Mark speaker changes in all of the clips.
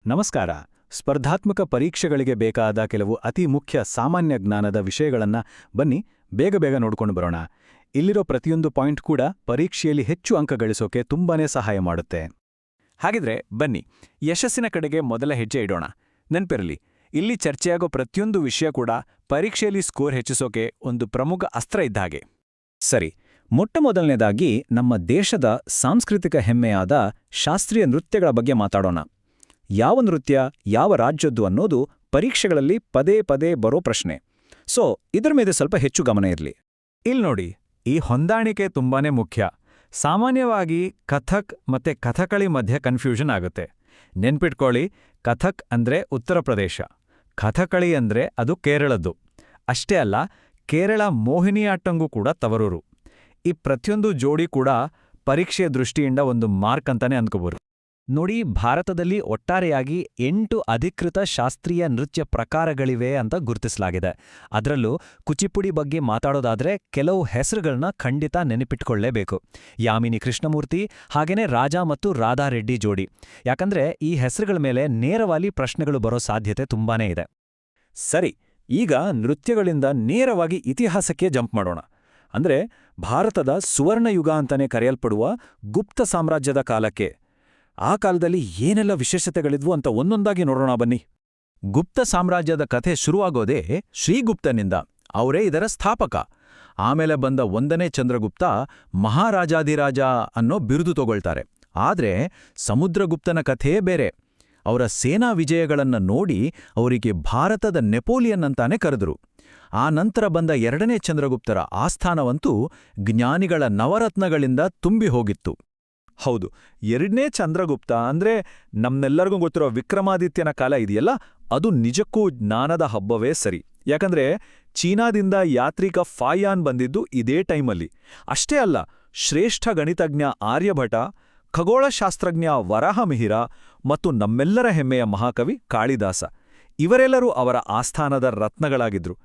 Speaker 1: ನಮಸ್ಕಾರ. ಸ್ಪರ್ಧಾತ್ಮಕ ಪರೀಕ್ಷೆಗಳಿಗೆ ಬೇಕಾದ ಕೆಲವು ಅತಿ ಮುಖ್ಯ ಸಾಮಾನ್ಯ ಜ್ಞಾನದ ವಿಷಯಗಳನ್ನ ಬನ್ನಿ ಬೇಗ ನೋಡ್ಕೊಂಡು ಬರೋಣ. ಇಲ್ಲಿರೋ ಪ್ರತಿಯೊಂದು ಪಾಯಿಂಟ್ ಕೂಡ ಪರೀಕ್ಷೆಯಲ್ಲಿ ಹೆಚ್ಚು ಅಂಕ ಗಳಿಸೋಕೆ ತುಂಬಾನೇ ಸಹಾಯ ಮಾಡುತ್ತೆ.
Speaker 2: ಹಾಗಿದ್ರೆ ಬನ್ನಿ ಯಶಸ್ಸಿನ ಕಡೆಗೆ ಮೊದಲ ಹೆಜ್ಜೆ ಇಡೋಣ. ನೆನ್ಪಿರಲಿ, ಇಲ್ಲಿ ಚರ್ಚೆಯಾಗೋ ಪ್ರತಿಯೊಂದು ವಿಷಯ ಕೂಡ ಪರೀಕ್ಷೆಯಲ್ಲಿ ಸ್ಕೋರ್ ಹೆಚ್ಚಿಸೋಕೆ ಒಂದು ಪ್ರಮುಖ ಅಸ್ತ್ರ ಇದ್ದ ಹಾಗೆ.
Speaker 1: ಸರಿ, ಮೊಟ್ಟಮೊದಲನೇದಾಗಿ ನಮ್ಮ ದೇಶದ ಸಾಂಸ್ಕೃತಿಕ ಹೆಮ್ಮೆಯಾದ ಶಾಸ್ತ್ರೀಯ ನೃತ್ಯಗಳ ಬಗ್ಗೆ ಮಾತಾಡೋಣ. ಯಾವ ನೃತ್ಯ ಯಾವ ರಾಜ್ಯದ್ದು ಅನ್ನೋದು ಪರೀಕ್ಷೆಗಳಲ್ಲಿ ಪದೇ ಪದೇ ಬರೋ ಪ್ರಶ್ನೆ. ಸೊ ಇದರ ಮೇಲೆ ಸ್ವಲ್ಪ ಹೆಚ್ಚು ಗಮನ ಇರಲಿ.
Speaker 2: ಇಲ್ಲಿ ನೋಡಿ, ಈ ಹೊಂದಾಣಿಕೆ ತುಂಬಾನೇ ಮುಖ್ಯ. ಸಾಮಾನ್ಯವಾಗಿ ಕಥಕ್ ಮತ್ತೆ ಕಥಕಳಿ ಮಧ್ಯೆ ಕನ್ಫ್ಯೂಷನ್ ಆಗುತ್ತೆ. ನೆನ್ಪಿಟ್ಕೊಳ್ಳಿ, ಕಥಕ್ ಅಂದ್ರೆ ಉತ್ತರ ಪ್ರದೇಶ, ಕಥಕಳಿ ಅಂದ್ರೆ ಅದು ಕೇರಳದ್ದು. ಅಷ್ಟೇ ಅಲ್ಲ, ಕೇರಳ ಮೋಹಿನಿಯಾಟ್ಟಂಗೂ ಕೂಡ ತವರೂರು. ಈ ಪ್ರತಿಯೊಂದು ಜೋಡಿ ಕೂಡ ಪರೀಕ್ಷೆಯ ದೃಷ್ಟಿಯಿಂದ ಒಂದು ಮಾರ್ಕ್ ಅಂತಾನೆ ಅಂದ್ಕೋಬೋದು.
Speaker 1: ನೋಡಿ, ಭಾರತದಲ್ಲಿ ಒಟ್ಟಾರೆಯಾಗಿ 8 ಅಧಿಕೃತ ಶಾಸ್ತ್ರೀಯ ನೃತ್ಯ ಪ್ರಕಾರಗಳಿವೆ ಅಂತ ಗುರುತಿಸಲಾಗಿದೆ. ಅದರಲ್ಲೂ ಕುಚಿಪುಡಿ ಬಗ್ಗೆ ಮಾತಾಡೋದಾದ್ರೆ ಕೆಲವು ಹೆಸರುಗಳನ್ನ ಖಂಡಿತ ನೆನಪಿಟ್ಕೊಳ್ಳೇಬೇಕು. ಯಾಮಿನಿ ಕೃಷ್ಣಮೂರ್ತಿ, ಹಾಗೇನೆ ರಾಜಾ ಮತ್ತು ರಾಧಾ ರೆಡ್ಡಿ ಜೋಡಿ. ಯಾಕಂದ್ರೆ ಈ ಹೆಸರುಗಳ ಮೇಲೆ ನೇರವಾಗಿ ಪ್ರಶ್ನೆಗಳು ಬರೋ ಸಾಧ್ಯತೆ ತುಂಬಾನೇ ಇದೆ.
Speaker 2: ಸರಿ, ಈಗ ನೃತ್ಯಗಳಿಂದ ನೇರವಾಗಿ ಇತಿಹಾಸಕ್ಕೆ ಜಂಪ್ ಮಾಡೋಣ. ಅಂದ್ರೆ ಭಾರತದ ಸುವರ್ಣಯುಗ ಅಂತಾನೆ ಕರೆಯಲ್ಪಡುವ ಗುಪ್ತ ಸಾಮ್ರಾಜ್ಯದ ಕಾಲಕ್ಕೆ. ಆ ಕಾಲದಲ್ಲಿ ಏನೆಲ್ಲ ವಿಶೇಷತೆಗಳಿದ್ವು ಅಂತ ಒಂದೊಂದಾಗಿ ನೋಡೋಣ ಬನ್ನಿ. ಗುಪ್ತ ಸಾಮ್ರಾಜ್ಯದ ಕಥೆ ಶುರುವಾಗೋದೇ ಶ್ರೀಗುಪ್ತನಿಂದ. ಅವರೇ ಇದರ ಸ್ಥಾಪಕ. ಆಮೇಲೆ ಬಂದ 1ನೇ ಚಂದ್ರಗುಪ್ತ ಮಹಾರಾಜಾಧಿರಾಜ ಅನ್ನೋ ಬಿರುದು ತಗೊಳ್ತಾರೆ. ಆದ್ರೆ ಸಮುದ್ರಗುಪ್ತನ ಕಥೆಯೇ ಬೇರೆ. ಅವರ ಸೇನಾ ವಿಜಯಗಳನ್ನ ನೋಡಿ ಅವರಿಗೆ ಭಾರತದ ನೆಪೋಲಿಯನ್ ಅಂತಾನೆ ಕರೆದ್ರು. ಆ ನಂತರ ಬಂದ 2ನೇ ಚಂದ್ರಗುಪ್ತರ ಆಸ್ಥಾನವಂತೂ ಜ್ಞಾನಿಗಳ ನವರತ್ನಗಳಿಂದ ತುಂಬಿ ಹೋಗಿತ್ತು. ಹೌದು, 2ನೇ ಚಂದ್ರಗುಪ್ತ ಅಂದ್ರೆ ನಮ್ನೆಲ್ಲರಿಗೂ ಗೊತ್ತಿರೋ ವಿಕ್ರಮಾದಿತ್ಯನ ಕಾಲ ಇದೆಯಲ್ಲ, ಅದು ನಿಜಕ್ಕೂ ಜ್ಞಾನದ ಹಬ್ಬವೇ ಸರಿ. ಯಾಕಂದ್ರೆ ಚೀನಾದಿಂದ ಯಾತ್ರಿಕ ಫಾಯಾನ್ ಬಂದಿದ್ದು ಇದೇ ಟೈಮಲ್ಲಿ. ಅಷ್ಟೇ ಅಲ್ಲ, ಶ್ರೇಷ್ಠ ಗಣಿತಜ್ಞ ಆರ್ಯಭಟ, ಖಗೋಳಶಾಸ್ತ್ರಜ್ಞ ವರಾಹಮಿಹಿರ ಮತ್ತು ನಮ್ಮೆಲ್ಲರ ಹೆಮ್ಮೆಯ ಮಹಾಕವಿ ಕಾಳಿದಾಸ, ಇವರೆಲ್ಲರೂ ಅವರ ಆಸ್ಥಾನದ ರತ್ನಗಳಾಗಿದ್ರು.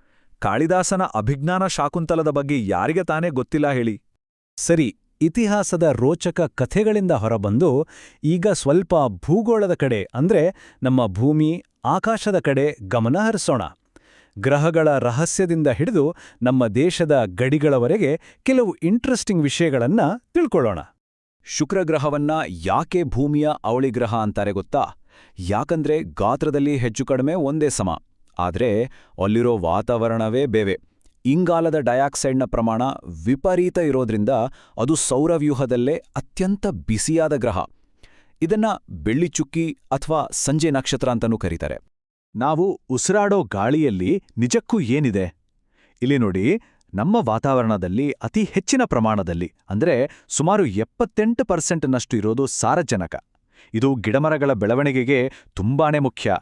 Speaker 2: ಕಾಳಿದಾಸನ ಅಭಿಜ್ಞಾನ ಶಾಕುಂತಲದ ಬಗ್ಗೆ ಯಾರಿಗೆ ತಾನೇ ಗೊತ್ತಿಲ್ಲ ಹೇಳಿ.
Speaker 1: ಸರಿ, ಇತಿಹಾಸದ ರೋಚಕ ಕಥೆಗಳಿಂದ ಹೊರಬಂದು ಈಗ ಸ್ವಲ್ಪ ಭೂಗೋಳದ ಕಡೆ ಅಂದ್ರೆ ನಮ್ಮ ಭೂಮಿ ಆಕಾಶದ ಕಡೆ ಗಮನ ಹರಿಸೋಣ. ಗ್ರಹಗಳ ರಹಸ್ಯದಿಂದ ಹಿಡಿದು ನಮ್ಮ ದೇಶದ ಗಡಿಗಳವರೆಗೆ ಕೆಲವು ಇಂಟ್ರೆಸ್ಟಿಂಗ್ ವಿಷಯಗಳನ್ನ ತಿಳ್ಕೊಳ್ಳೋಣ.
Speaker 2: ಶುಕ್ರಗ್ರಹವನ್ನ ಯಾಕೆ ಭೂಮಿಯ ಅವಳಿ ಗ್ರಹ ಅಂತಾರೆ ಗೊತ್ತಾ? ಯಾಕಂದ್ರೆ ಗಾತ್ರದಲ್ಲಿ ಹೆಚ್ಚು ಕಡಿಮೆ ಒಂದೇ ಸಮ, ಆದ್ರೆ ಅಲ್ಲಿರೋ ವಾತಾವರಣವೇ ಬೇವೆ. ಇಂಗಾಲದ ಡೈಆಕ್ಸೈಡ್ನ ಪ್ರಮಾಣ ವಿಪರೀತ ಇರೋದ್ರಿಂದ ಅದು ಸೌರವ್ಯೂಹದಲ್ಲೇ ಅತ್ಯಂತ ಬಿಸಿಯಾದ ಗ್ರಹ. ಇದನ್ನ ಬೆಳ್ಳಿಚುಕ್ಕಿ ಅಥವಾ ಸಂಜೆ ನಕ್ಷತ್ರ ಅಂತನೂ ಕರೀತಾರೆ.
Speaker 1: ನಾವು ಉಸಿರಾಡೋ ಗಾಳಿಯಲ್ಲಿ ನಿಜಕ್ಕೂ ಏನಿದೆ? ಇಲ್ಲಿ ನೋಡಿ, ನಮ್ಮ ವಾತಾವರಣದಲ್ಲಿ ಅತಿ ಹೆಚ್ಚಿನ ಪ್ರಮಾಣದಲ್ಲಿ ಅಂದ್ರೆ ಸುಮಾರು 78% ಇರೋದು ಸಾರಜನಕ. ಇದು ಗಿಡಮರಗಳ ಬೆಳವಣಿಗೆಗೆ ತುಂಬಾನೇ ಮುಖ್ಯ.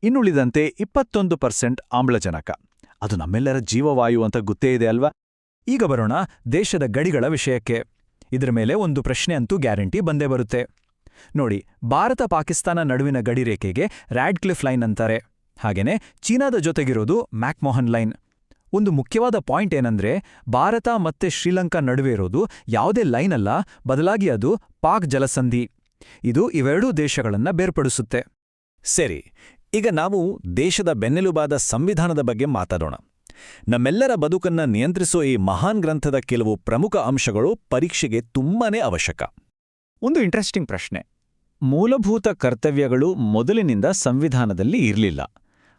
Speaker 1: ಇನ್ನುಳಿದಂತೆ 21% ಆಮ್ಲಜನಕ. ಅದು ನಮ್ಮೆಲ್ಲರ ಜೀವವಾಯು ಅಂತ ಗೊತ್ತೇ ಇದೆ ಅಲ್ವಾ?
Speaker 2: ಈಗ ಬರೋಣ ದೇಶದ ಗಡಿಗಳ ವಿಷಯಕ್ಕೆ. ಇದರ ಮೇಲೆ ಒಂದು ಪ್ರಶ್ನೆ ಅಂತೂ ಗ್ಯಾರಂಟಿ ಬಂದೇ ಬರುತ್ತೆ. ನೋಡಿ, ಭಾರತ ಪಾಕಿಸ್ತಾನ ನಡುವಿನ ಗಡಿರೇಖೆಗೆ ರ್ಯಾಡ್ಕ್ಲಿಫ್ ಲೈನ್ ಅಂತಾರೆ. ಹಾಗೇನೆ ಚೀನಾದ ಜೊತೆಗಿರೋದು ಮ್ಯಾಕ್ಮೋಹನ್ ಲೈನ್. ಒಂದು ಮುಖ್ಯವಾದ ಪಾಯಿಂಟ್ ಏನಂದ್ರೆ, ಭಾರತ ಮತ್ತೆ ಶ್ರೀಲಂಕಾ ನಡುವೆ ಇರೋದು ಯಾವುದೇ ಲೈನ್ ಅಲ್ಲ, ಬದಲಾಗಿ ಅದು ಪಾಕ್ ಜಲಸಂಧಿ. ಇದು ಇವೆರಡೂ ದೇಶಗಳನ್ನ ಬೇರ್ಪಡಿಸುತ್ತೆ.
Speaker 1: ಸರಿ, ಈಗ ನಾವು ದೇಶದ ಬೆನ್ನೆಲುಬಾದ ಸಂವಿಧಾನದ ಬಗ್ಗೆ ಮಾತಾಡೋಣ. ನಮ್ಮೆಲ್ಲರ ಬದುಕನ್ನ ನಿಯಂತ್ರಿಸೋ ಈ ಮಹಾನ್ ಗ್ರಂಥದ ಕೆಲವು ಪ್ರಮುಖ ಅಂಶಗಳು ಪರೀಕ್ಷೆಗೆ ತುಂಬಾನೇ ಅವಶ್ಯಕ. ಒಂದು ಇಂಟ್ರೆಸ್ಟಿಂಗ್ ಪ್ರಶ್ನೆ: ಮೂಲಭೂತ ಕರ್ತವ್ಯಗಳು ಮೊದಲಿನಿಂದ ಸಂವಿಧಾನದಲ್ಲಿ ಇರಲಿಲ್ಲ.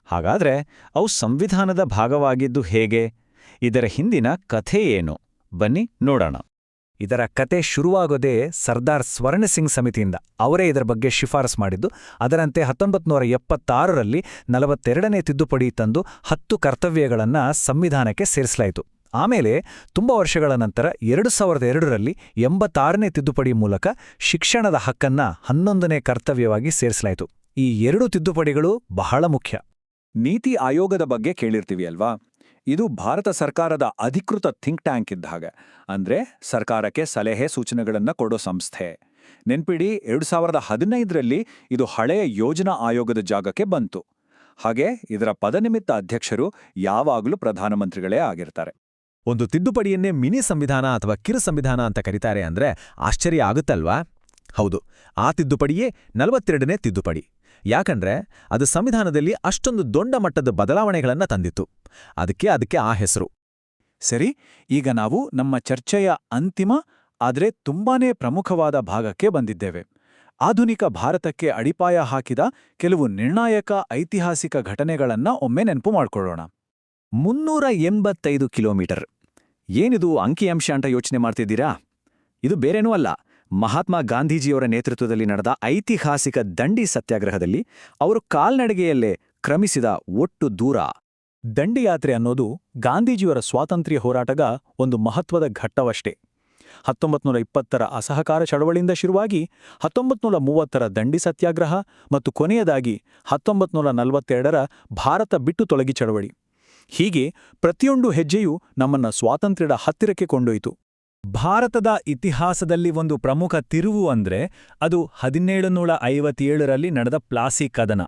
Speaker 1: ಹಾಗಾದ್ರೆ ಅವು ಸಂವಿಧಾನದ ಭಾಗವಾಗಿದ್ದು ಹೇಗೆ? ಇದರ ಹಿಂದಿನ ಕಥೆ ಏನು? ಬನ್ನಿ ನೋಡೋಣ. ಇದರ ಕತೆ ಶುರುವಾಗೋದೇ ಸರ್ದಾರ್ ಸ್ವರ್ಣಸಿಂಗ್ ಸಮಿತಿಯಿಂದ. ಅವರೇ ಇದರ ಬಗ್ಗೆ ಶಿಫಾರಸ್ ಮಾಡಿದ್ದು. ಅದರಂತೆ 1976ರಲ್ಲಿ 42ನೇ ತಿದ್ದುಪಡಿ ತಂದು 10 ಕರ್ತವ್ಯಗಳನ್ನ ಸಂವಿಧಾನಕ್ಕೆ ಸೇರಿಸಲಾಯಿತು. ಆಮೇಲೆ ತುಂಬಾ ವರ್ಷಗಳ ನಂತರ 2002ರಲ್ಲಿ 86ನೇ ತಿದ್ದುಪಡಿ ಮೂಲಕ ಶಿಕ್ಷಣದ ಹಕ್ಕನ್ನ 11ನೇ ಕರ್ತವ್ಯವಾಗಿ ಸೇರಿಸಲಾಯಿತು. ಈ 2 ತಿದ್ದುಪಡಿಗಳು ಬಹಳ ಮುಖ್ಯ.
Speaker 2: ನೀತಿ ಆಯೋಗದ ಬಗ್ಗೆ ಕೇಳಿರ್ತೀವಿ ಅಲ್ವಾ? ಇದು ಭಾರತ ಸರ್ಕಾರದ ಅಧಿಕೃತ ಥಿಂಕ್ ಟ್ಯಾಂಕ್ ಇದ್ದ ಹಾಗೆ. ಅಂದ್ರೆ ಸರ್ಕಾರಕ್ಕೆ ಸಲಹೆ ಸೂಚನೆಗಳನ್ನ ಕೊಡೋ ಸಂಸ್ಥೆ. ನೆನ್ಪಿಡಿ, 2015ರಲ್ಲಿ ಇದು ಹಳೆಯ ಯೋಜನಾ ಆಯೋಗದ ಜಾಗಕ್ಕೆ ಬಂತು. ಹಾಗೆ ಇದರ ಪದನಿಮಿತ್ತ ಅಧ್ಯಕ್ಷರು ಯಾವಾಗಲೂ ಪ್ರಧಾನಮಂತ್ರಿಗಳೇ ಆಗಿರ್ತಾರೆ.
Speaker 1: ಒಂದು ತಿದ್ದುಪಡಿಯನ್ನೇ ಮಿನಿ ಸಂವಿಧಾನ ಅಥವಾ ಕಿರು ಸಂವಿಧಾನ ಅಂತ ಕರೀತಾರೆ ಅಂದ್ರೆ ಆಶ್ಚರ್ಯ ಆಗುತ್ತಲ್ವಾ? ಹೌದು, ಆ ತಿದ್ದುಪಡಿಯೇ 42ನೇ ತಿದ್ದುಪಡಿ. ಯಾಕಂದ್ರೆ ಅದು ಸಂವಿಧಾನದಲ್ಲಿ ಅಷ್ಟೊಂದು ದೊಡ್ಡ ಮಟ್ಟದ ಬದಲಾವಣೆಗಳನ್ನ ತಂದಿತ್ತು. ಅದಕ್ಕೆ ಆ ಹೆಸರು.
Speaker 2: ಸರಿ, ಈಗ ನಾವು ನಮ್ಮ ಚರ್ಚೆಯ ಅಂತಿಮ ಆದರೆ ತುಂಬಾನೇ ಪ್ರಮುಖವಾದ ಭಾಗಕ್ಕೆ ಬಂದಿದ್ದೇವೆ. ಆಧುನಿಕ ಭಾರತಕ್ಕೆ ಅಡಿಪಾಯ ಹಾಕಿದ ಕೆಲವು ನಿರ್ಣಾಯಕ ಐತಿಹಾಸಿಕ ಘಟನೆಗಳನ್ನ ಒಮ್ಮೆ ನೆನಪು ಮಾಡ್ಕೊಳ್ಳೋಣ.
Speaker 1: 385 ಕಿಲೋಮೀಟರ್. ಏನಿದು ಅಂಕಿಅಂಶ ಅಂತ ಯೋಚನೆ ಮಾಡ್ತಿದ್ದೀರಾ? ಇದು ಬೇರೇನೂ ಅಲ್ಲ, ಮಹಾತ್ಮ ಗಾಂಧೀಜಿಯವರ ನೇತೃತ್ವದಲ್ಲಿ ನಡೆದ ಐತಿಹಾಸಿಕ ದಂಡಿ ಸತ್ಯಾಗ್ರಹದಲ್ಲಿ ಅವರು ಕಾಲ್ನಡಿಗೆಯಲ್ಲೇ ಕ್ರಮಿಸಿದ ಒಟ್ಟು ದೂರ.
Speaker 2: ದಂಡಿಯಾತ್ರೆ ಅನ್ನೋದು ಗಾಂಧೀಜಿಯವರ ಸ್ವಾತಂತ್ರ್ಯ ಹೋರಾಟದ ಒಂದು ಮಹತ್ವದ ಘಟ್ಟವಷ್ಟೇ. 1920ರ ಅಸಹಕಾರ ಚಳವಳಿಯಿಂದ ಶುರುವಾಗಿ 1930ರ ದಂಡಿ ಸತ್ಯಾಗ್ರಹ ಮತ್ತು ಕೊನೆಯದಾಗಿ 1942ರ ಭಾರತ ಬಿಟ್ಟು ತೊಲಗಿ ಚಳವಳಿ. ಹೀಗೆ ಪ್ರತಿಯೊಂದು ಹೆಜ್ಜೆಯೂ ನಮ್ಮನ್ನ ಸ್ವಾತಂತ್ರ್ಯದ ಹತ್ತಿರಕ್ಕೆ ಕೊಂಡೊಯ್ತು.
Speaker 1: ಭಾರತದ ಇತಿಹಾಸದಲ್ಲಿ ಒಂದು ಪ್ರಮುಖ ತಿರುವು ಅಂದ್ರೆ ಅದು 1757ರಲ್ಲಿ ನಡೆದ ಪ್ಲಾಸಿ ಕದನ.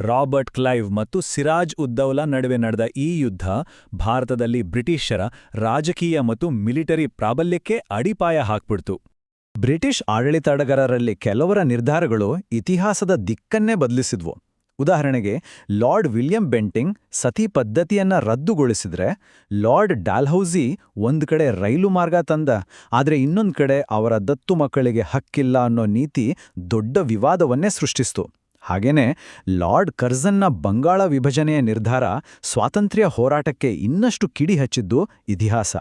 Speaker 1: ರಾಬರ್ಟ್ ಕ್ಲೈವ್ ಮತ್ತು ಸಿರಾಜ್ ಉದ್ದೌಲಾ ನಡುವೆ ನಡೆದ ಈ ಯುದ್ಧ ಭಾರತದಲ್ಲಿ ಬ್ರಿಟಿಷರ ರಾಜಕೀಯ ಮತ್ತು ಮಿಲಿಟರಿ ಪ್ರಾಬಲ್ಯಕ್ಕೆ ಅಡಿಪಾಯ ಹಾಕ್ಬಿಡ್ತು.
Speaker 2: ಬ್ರಿಟಿಷ್ ಆಡಳಿತಾಡಗಾರರಲ್ಲಿ ಕೆಲವರ ನಿರ್ಧಾರಗಳು ಇತಿಹಾಸದ ದಿಕ್ಕನ್ನೇ ಬದಲಿಸಿದ್ವು. ಉದಾಹರಣೆಗೆ, ಲಾರ್ಡ್ ವಿಲಿಯಂ ಬೆಂಟಿಂಗ್ ಸತಿ ಪದ್ಧತಿಯನ್ನ ರದ್ದುಗೊಳಿಸಿದ್ರೆ, ಲಾರ್ಡ್ ಡಾಲ್ಹೌಸಿ ಒಂದ್ ಕಡೆ ರೈಲು ಮಾರ್ಗ ತಂದ, ಆದ್ರೆ ಇನ್ನೊಂದ್ ಕಡೆ ಅವರ ದತ್ತು ಮಕ್ಕಳಿಗೆ ಹಕ್ಕಿಲ್ಲ ಅನ್ನೋ ನೀತಿ ದೊಡ್ಡ ವಿವಾದವನ್ನೇ ಸೃಷ್ಟಿಸ್ತು. ಹಾಗೇನೆ ಲಾರ್ಡ್ ಕರ್ಜನ್ನ ಬಂಗಾಳ ವಿಭಜನೆಯ ನಿರ್ಧಾರ ಸ್ವಾತಂತ್ರ್ಯ ಹೋರಾಟಕ್ಕೆ ಇನ್ನಷ್ಟು ಕಿಡಿ ಹಚ್ಚಿದ್ದು ಇತಿಹಾಸ.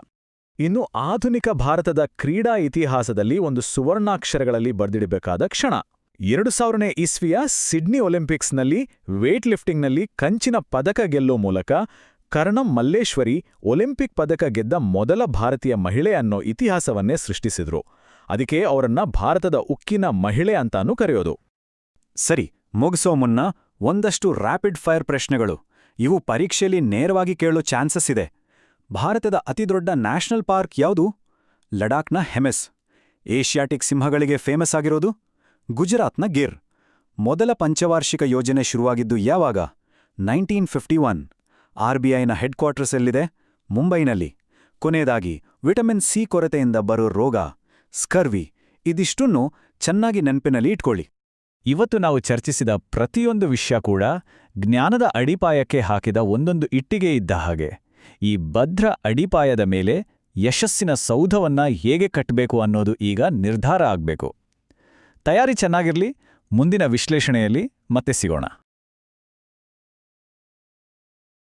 Speaker 1: ಇನ್ನು ಆಧುನಿಕ ಭಾರತದ ಕ್ರೀಡಾ ಇತಿಹಾಸದಲ್ಲಿ ಒಂದು ಸುವರ್ಣಾಕ್ಷರಗಳಲ್ಲಿ ಬರೆದಿಡಬೇಕಾದ ಕ್ಷಣ. 2000ನೇ ಇಸ್ವಿಯ ಸಿಡ್ನಿ ಒಲಿಂಪಿಕ್ಸ್ನಲ್ಲಿ ವೇಟ್ ಲಿಫ್ಟಿಂಗ್ನಲ್ಲಿ ಕಂಚಿನ ಪದಕ ಗೆಲ್ಲೋ ಮೂಲಕ ಕರ್ಣಂ ಮಲ್ಲೇಶ್ವರಿ ಒಲಿಂಪಿಕ್ ಪದಕ ಗೆದ್ದ ಮೊದಲ ಭಾರತೀಯ ಮಹಿಳೆ ಅನ್ನೋ ಇತಿಹಾಸವನ್ನೇ ಸೃಷ್ಟಿಸಿದ್ರು. ಅದಕ್ಕೆ ಅವರನ್ನ ಭಾರತದ ಉಕ್ಕಿನ ಮಹಿಳೆ ಅಂತಾನೂ ಕರೆಯೋದು.
Speaker 2: ಸರಿ, ಮುಗಿಸೋ ಮುನ್ನ ಒಂದಷ್ಟು ರ್ಯಾಪಿಡ್ ಫೈರ್ ಪ್ರಶ್ನೆಗಳು. ಇವು ಪರೀಕ್ಷೆಯಲ್ಲಿ ನೇರವಾಗಿ ಕೇಳೋ ಚಾನ್ಸಸ್ ಇದೆ. ಭಾರತದ ಅತಿದೊಡ್ಡ ನ್ಯಾಷನಲ್ ಪಾರ್ಕ್ ಯಾವುದು? ಲಡಾಖ್ನ ಹೆಮೆಸ್. ಏಷ್ಯಾಟಿಕ್ ಸಿಂಹಗಳಿಗೆ ಫೇಮಸ್ ಆಗಿರೋದು? ಗುಜರಾತ್ನ ಗಿರ್. ಮೊದಲ ಪಂಚವಾರ್ಷಿಕ ಯೋಜನೆ ಶುರುವಾಗಿದ್ದು ಯಾವಾಗ? 1951. RBIನ ಹೆಡ್ ಕ್ವಾರ್ಟರ್ಸ್ ಎಲ್ಲಿದೆ? ಮುಂಬೈನಲ್ಲಿ. ಕೊನೆಯದಾಗಿ, ವಿಟಮಿನ್ ಸಿ ಕೊರತೆಯಿಂದ ಬರೋ ರೋಗ ಸ್ಕರ್ವಿ. ಇದಿಷ್ಟನ್ನು ಚೆನ್ನಾಗಿ ನೆನಪಿನಲ್ಲಿ ಇಟ್ಕೊಳ್ಳಿ.
Speaker 1: ಇವತ್ತು ನಾವು ಚರ್ಚಿಸಿದ ಪ್ರತಿಯೊಂದು ವಿಷಯ ಕೂಡ ಜ್ಞಾನದ ಅಡಿಪಾಯಕ್ಕೆ ಹಾಕಿದ ಒಂದೊಂದು ಇಟ್ಟಿಗೆ ಇದ್ದ ಹಾಗೆ. ಈ ಭದ್ರ ಅಡಿಪಾಯದ ಮೇಲೆ ಯಶಸ್ಸಿನ ಸೌಧವನ್ನ ಹೇಗೆ ಕಟ್ಟಬೇಕು ಅನ್ನೋದು ಈಗ ನಿರ್ಧಾರ ಆಗ್ಬೇಕು. ತಯಾರಿ ಚೆನ್ನಾಗಿರ್ಲಿ. ಮುಂದಿನ ವಿಶ್ಲೇಷಣೆಯಲ್ಲಿ ಮತ್ತೆ ಸಿಗೋಣ.